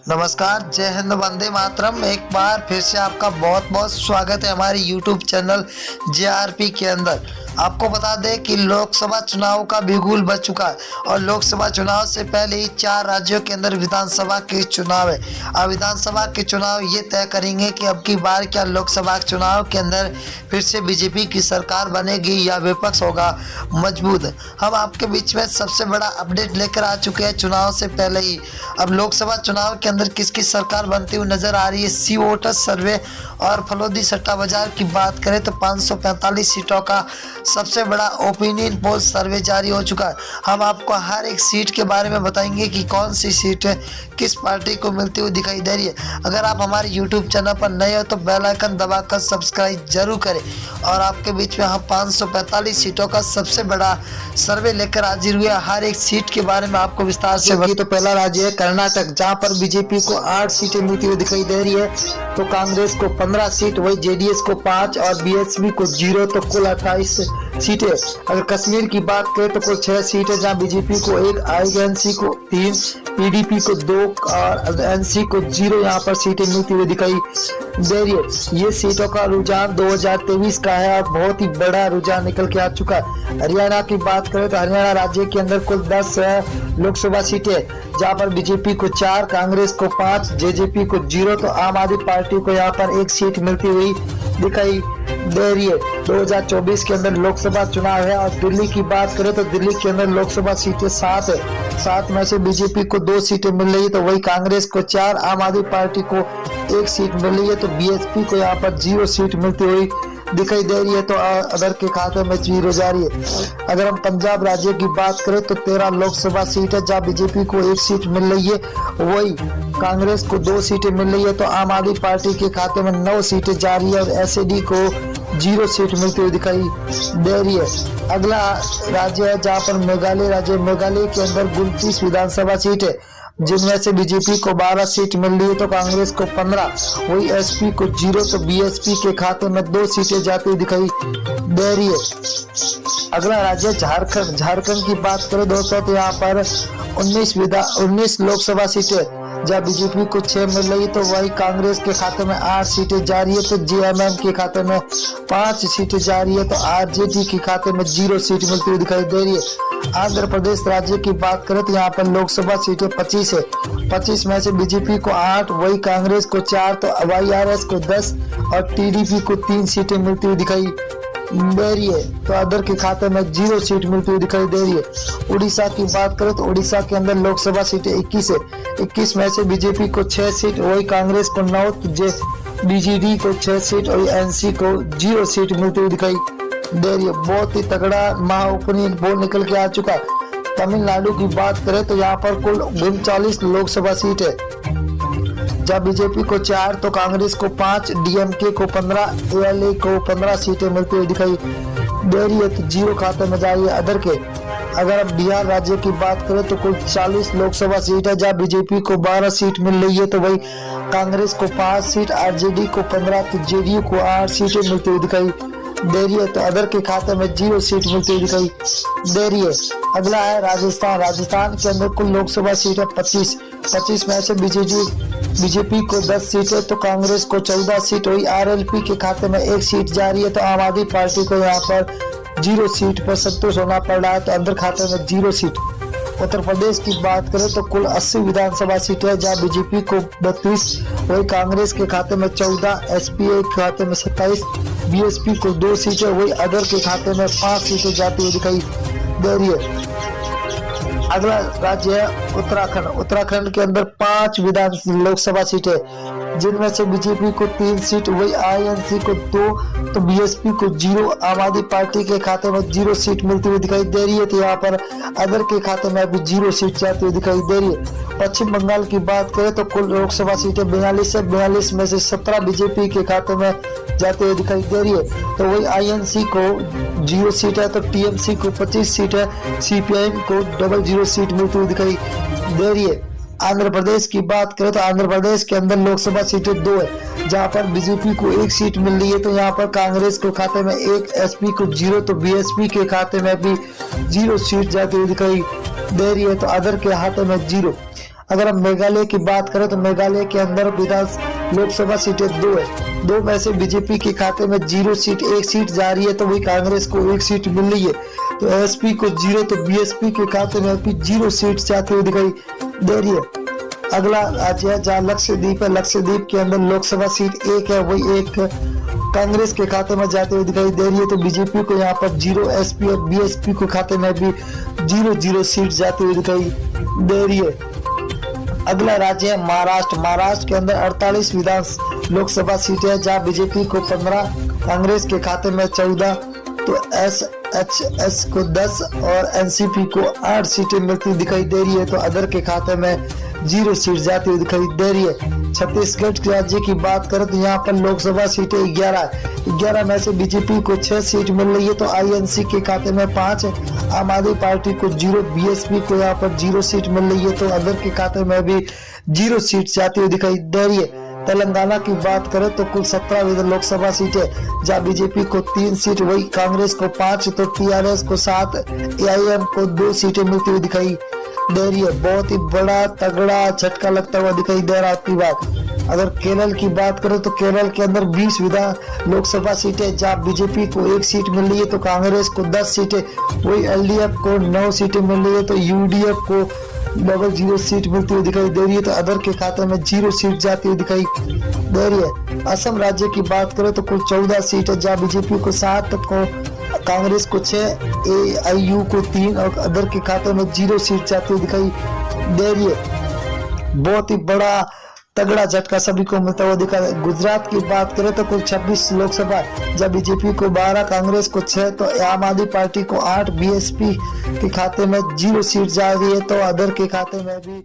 नमस्कार, जय हिंद, वंदे मातरम। एक बार फिर से आपका बहुत बहुत स्वागत है हमारे YouTube चैनल JRP के अंदर। आपको बता दें कि लोकसभा चुनाव का बिगुल बज चुका है और लोकसभा चुनाव से पहले ही 4 राज्यों के अंदर विधानसभा के चुनाव है। अब विधानसभा के चुनाव ये तय करेंगे कि अब की बार क्या लोकसभा चुनाव के अंदर फिर से बीजेपी की सरकार बनेगी या विपक्ष होगा मजबूत। हम आपके बीच में सबसे बड़ा अपडेट लेकर आ चुके हैं चुनाव से पहले ही। अब लोकसभा चुनाव के अंदर किसकी सरकार बनती हुई नजर आ रही है, सी वोटर सर्वे और फलोदी सट्टा बाजार की बात करें तो 545 सीटों का सबसे बड़ा ओपिनियन पोल सर्वे जारी हो चुका है। हम आपको हर एक सीट के बारे में बताएंगे कि कौन सी सीट है किस पार्टी को मिलती हुई दिखाई दे रही है। अगर आप हमारे YouTube चैनल पर नए हो तो बेल आइकन दबाकर सब्सक्राइब जरूर करें। और आपके बीच में हम 545 सीटों का सबसे बड़ा सर्वे लेकर हाजिर हुए। हर एक सीट के बारे में आपको विस्तार से तो पहला राज्य है कर्नाटक, जहाँ पर बीजेपी को 8 सीटें मिलती हुई दिखाई दे रही है, तो कांग्रेस को 15 सीट, वही जेडीएस को 5 और बीएसपी को 0, तो कुल 28 सीटें। अगर कश्मीर की बात करें तो कुल 6 सीटें, जहां बीजेपी को 1, आईएनसी को 3, पीडीपी को 2 और एनसी को 0 यहां पर सीटें मिलती हुई दिखाई दे रही है। ये सीटों का रुझान 2023 का है और बहुत ही बड़ा रुझान निकल के आ चुका है। हरियाणा की बात करें तो हरियाणा राज्य के अंदर कुल 10 लोकसभा सीटें, जहां पर बीजेपी को 4, कांग्रेस को 5, जेजेपी को 0, तो आम आदमी पार्टी को यहाँ पर 1 सीट मिलती हुई दिखाई दे रही है। 2024 के अंदर लोकसभा चुनाव है। और दिल्ली की बात करें तो दिल्ली के अंदर लोकसभा सीटें 7 है। 7 में से बीजेपी को 2 सीटें मिल रही है, तो वही कांग्रेस को 4, आम आदमी पार्टी को 1 सीट मिल रही है, तो बीएसपी को यहाँ पर 0 सीट मिलती हुई दिखाई दे रही है, तो अदर के खाते में 0 जा रही है। अगर हम पंजाब राज्य की बात करें तो 13 लोकसभा सीट है, जहाँ बीजेपी को 1 सीट मिल रही है, वही कांग्रेस को 2 सीटें मिल रही है, तो आम आदमी पार्टी के खाते में 9 सीटें जा रही है और एसएडी को 0 सीट मिलती हुई दिखाई दे रही है। अगला राज्य है जहाँ पर मेघालय राज्य। मेघालय के अंदर 29 विधानसभा सीट है, जिनमें से बीजेपी को 12 सीट मिल रही है, तो कांग्रेस को 15, वही एसपी को 0, तो बीएसपी के खाते में 2 सीटें जाती हुई दिखाई दे रही है। अगला राज्य झारखंड। झारखंड की बात करें दोस्तों तो यहाँ पर 19 लोकसभा सीटें, जहाँ बीजेपी को 6 मिल रही है, तो वही कांग्रेस के खाते में 8 सीटें जा रही है, तो जेएमएम के खाते में 5 सीटें जा रही है, तो आरजेडी के खाते में 0 सीट मिलती हुई दिखाई दे रही है। आंध्र प्रदेश राज्य की बात करें तो यहाँ पर लोकसभा सीटें 25 है। 25 में से बीजेपी को 8, वही कांग्रेस को 4, तो वाईआरएस को 10 और टीडीपी को 3 सीटें मिलती हुई दिखाई दे रही है, तो अदर के खाते में 0 सीट मिलती हुई दिखाई दे रही है। उड़ीसा की बात करें तो उड़ीसा के अंदर लोकसभा सीटें 21 है। 21 में से बीजेपी को 6 सीट, वही कांग्रेस को 9, बीजेडी को 6 सीट और एनसी को 0 सीट मिलती हुई दिखाई दे रही है। बहुत ही तगड़ा महाओपिनियन पोल निकल के आ चुका है। तमिलनाडु की बात करें तो यहाँ पर कुल 39 लोकसभा सीट है, जहाँ बीजेपी को 4, तो कांग्रेस को 5, डीएमके को 15, एएलए को 15 सीटें मिलती हुई दिखाई दे रही है, तो 0 खाते में जा रही है अदर के। अगर अब बिहार राज्य की बात करें तो कुल 40 लोकसभा सीट है, जहाँ बीजेपी को 12 सीट मिल रही है, तो वही कांग्रेस को 5 सीट, आरजेडी को 15, तो जेडीयू को 8 सीटें मिलती हुई दिखाई दे रही है, तो अदर के खाते में 0 सीट मिलती हुई दिखाई दे रही है। अगला है राजस्थान। राजस्थान के अंदर कुल लोकसभा सीट है 25 में से बीजेपी को 10 सीट है, तो कांग्रेस को 14 सीट, वही आरएलपी के खाते में 1 सीट जा रही है, तो आम आदमी पार्टी को यहाँ पर 0 सीट पर संतोष होना पड़ रहा है, तो अंदर खाते में 0 सीट। उत्तर प्रदेश की बात करें तो कुल 80 विधानसभा सीटें है, जहाँ बीजेपी को 32, वही कांग्रेस के खाते में 14, एसपीआई के खाते में 27, बीएसपी को 2 सीटें, वही अदर के खाते में 5 सीटें जाती हुई दिखाई दे रही है। अगला राज्य है उत्तराखंड। उत्तराखंड के अंदर 5 लोकसभा सीटें, जिनमें से बीजेपी को 3 सीट, वही आईएनसी को 2, तो बीएसपी को 0, आम आदमी पार्टी के खाते में 0 सीट मिलती हुई दिखाई दे रही है, तो यहाँ पर अदर के खाते में भी 0 सीट जाती हुई दिखाई दे रही है। पश्चिम बंगाल की बात करें तो कुल लोकसभा सीटें 42 है। 42 में से 17 बीजेपी के खाते में जाते हुए दिखाई दे रही है, तो वही आईएनसी को 0 सीट है, तो टीएमसी को 25 सीट है, सीपीआईएम को 00 सीट मिलती हुई दिखाई दे रही है। आंध्र प्रदेश की बात करें तो आंध्र प्रदेश के अंदर लोकसभा सीटें 2 है, जहां पर बीजेपी को 1 सीट मिल रही है, तो यहाँ पर कांग्रेस के खाते में 1, एसपी को 0, तो बीएसपी के खाते में भी 0 सीट जाती हुई दिखाई दे रही है, तो अदर के खाते में 0। अगर हम मेघालय की बात करें तो मेघालय के अंदर लोकसभा सीटें 2 है। 2 में से बीजेपी के खाते में 0 सीट, 1 सीट जा रही है, तो वही कांग्रेस को 1 सीट मिल रही है। तो एसपी को 0, तो बीएसपी के खाते में भी 0 सीट जाती हुई दिखाई दे रही है। अगला राज्य है जहाँ लक्षद्वीप है। लक्षद्वीप के अंदर लोकसभा सीट 1 है, वही 1 कांग्रेस के खाते में जाते हुए दिखाई दे रही है। तो बीजेपी को यहाँ पर 0, एसपी और बीएसपी के खाते में भी 0 सीट जाती हुई दिखाई दे रही है। अगला राज्य है महाराष्ट्र। महाराष्ट्र के अंदर 48 विधान लोकसभा सीटें है, जहाँ बीजेपी को 15, कांग्रेस के खाते में 14, तो एसएचएस को 10 और एनसीपी को 8 सीटें मिलती दिखाई दे रही है। तो अदर के खाते में 0 सीट जाती हुई दिखाई दे रही है। छत्तीसगढ़ राज्य की बात करें तो यहाँ पर लोकसभा सीटें 11 है। 11 में से बीजेपी को 6 सीट मिल रही है, तो आईएनसी के खाते में 5 है। आम आदमी पार्टी को 0, बीएसपी को यहाँ पर 0 सीट मिल रही है, तो अदर के खाते में भी 0 सीट जाती हुई दिखाई दे रही है। तेलंगाना की बात करें तो कुल 17 लोकसभा सीटें, जहाँ बीजेपी को 3 सीट, वही कांग्रेस को 5, तो टीआरएस को 7, एआईएम को 2 सीटें मिलती हुई दिखाई दे रही है। बहुत ही बड़ा तगड़ा झटका लगता हुआ दिखाई दे रहा है आपकी बात। अगर केरल की बात करें तो केरल के अंदर 20 विधान लोकसभा सीटें, जहाँ बीजेपी को 1 सीट मिल रही है, तो कांग्रेस को 10 सीटें, वही एलडीएफ को 9 सीटें मिल रही है, तो यूडीएफ को 0 सीट मिलती हुई दिखाई दे रही है। तो अदर के खाते में 0 सीट जाती हुई दिखाई दे रही है। असम राज्य की बात करें तो कुल 14 सीट है, जहाँ बीजेपी को 7, को कांग्रेस को 6, एआईयू को 3 और अदर के खाते में 0 सीट जाती हुई दिखाई दे रही है। बहुत ही बड़ा तगड़ा झटका सभी को मिलता हुआ दिखा। गुजरात की बात करें तो कुल 26 लोकसभा, जब बीजेपी को 12, कांग्रेस को 6, तो आम आदमी पार्टी को 8, बीएसपी के खाते में 0 सीट जा रही है, तो अदर के खाते में भी